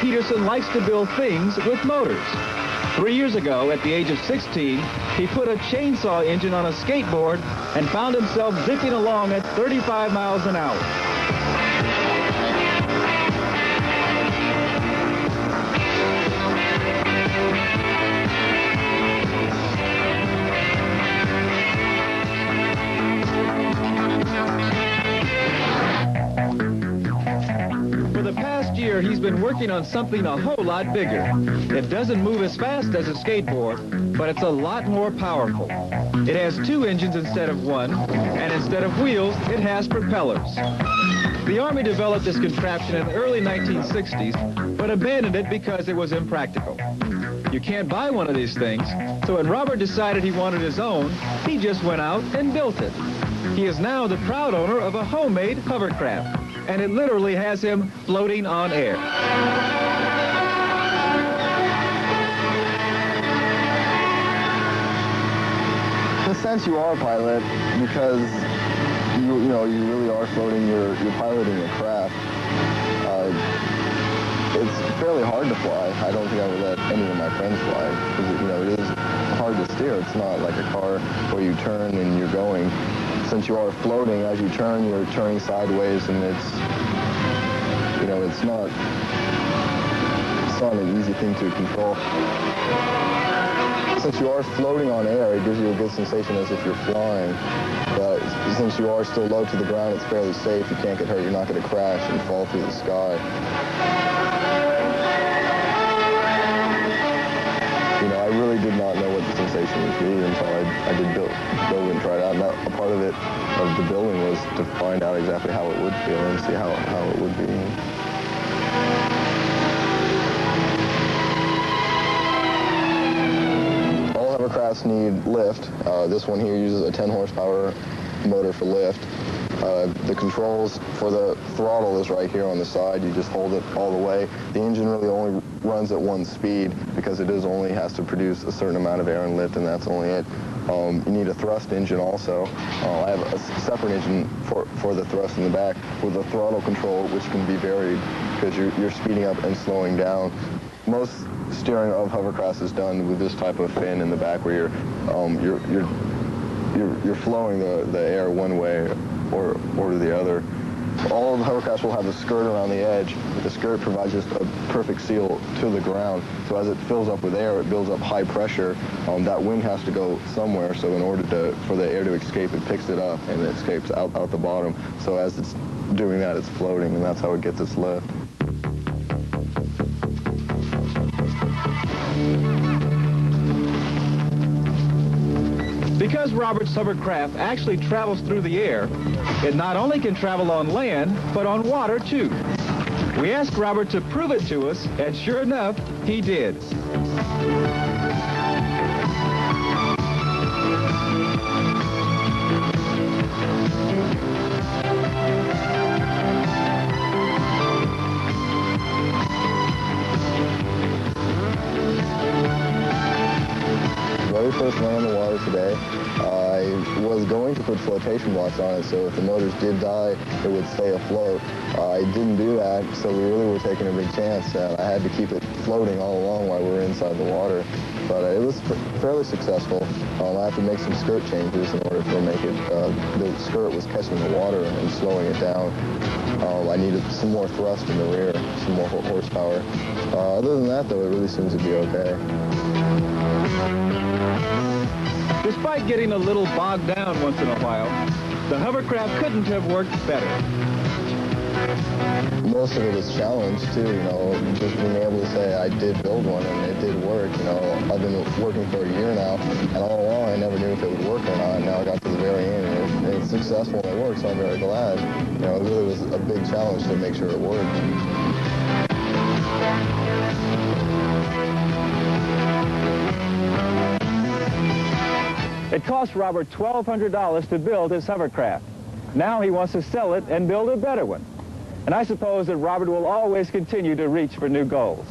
Peterson likes to build things with motors. 3 years ago, at the age of 16, he put a chainsaw engine on a skateboard and found himself zipping along at 35 miles an hour. He's been working on something a whole lot bigger. It doesn't move as fast as a skateboard, but it's a lot more powerful. It has 2 engines instead of 1, and instead of wheels, it has propellers. The Army developed this contraption in the early 1960s, but abandoned it because it was impractical. You can't buy one of these things, so when Robert decided he wanted his own, he just went out and built it. He is now the proud owner of a homemade hovercraft, and it literally has him floating on air. In a sense, you are a pilot because you really are floating. You're piloting a craft. It's fairly hard to fly. I don't think I would let any of my friends fly because it is hard to steer. It's not like a car where you turn and you're going. Since you are floating, as you turn, you're turning sideways, and it's not an easy thing to control. Since you are floating on air, it gives you a good sensation as if you're flying. But since you are still low to the ground, it's fairly safe. You can't get hurt. You're not going to crash and fall through the sky. I really did not know what the sensation would be until I did go and try it out. And a part of the building was to find out exactly how it would feel and see how it would be. All hovercrafts need lift. This one here uses a 10 horsepower motor for lift. The controls for the throttle is right here on the side. You just hold it all the way. The engine really only runs at 1 speed because it only has to produce a certain amount of air and lift, and that's only it. You need a thrust engine also. I have a separate engine for the thrust in the back with a throttle control, which can be varied because you're speeding up and slowing down. Most steering of hovercrafts is done with this type of fin in the back where you're flowing the air one way or to the other. All of the hovercrafts will have a skirt around the edge. The skirt provides just a perfect seal to the ground. So as it fills up with air, it builds up high pressure. That wind has to go somewhere. So in order for the air to escape, it picks it up and it escapes out the bottom. So as it's doing that, it's floating, and that's how it gets its lift. Because Robert's hovercraft actually travels through the air, it not only can travel on land, but on water too. We asked Robert to prove it to us, and sure enough, he did. Very first went on the water today. I was going to put flotation blocks on it, so if the motors did die, it would stay afloat. I didn't do that, so we really were taking a big chance, and I had to keep it floating all along while we were inside the water. But it was fairly successful. I had to make some skirt changes in order to make it, the skirt was catching the water and slowing it down. I needed some more thrust in the rear, some more horsepower. Other than that, though, it really seems to be okay. Despite getting a little bogged down once in a while, the hovercraft couldn't have worked better. Most of it is challenge, too, just being able to say I did build one and it did work. I've been working for a year now, and all along I never knew if it would work or not. Now I got to the very end, and it's successful and it worked, so I'm very glad. It really was a big challenge to make sure it worked. It cost Robert $1,200 to build his hovercraft. Now he wants to sell it and build a better one. And I suppose that Robert will always continue to reach for new goals.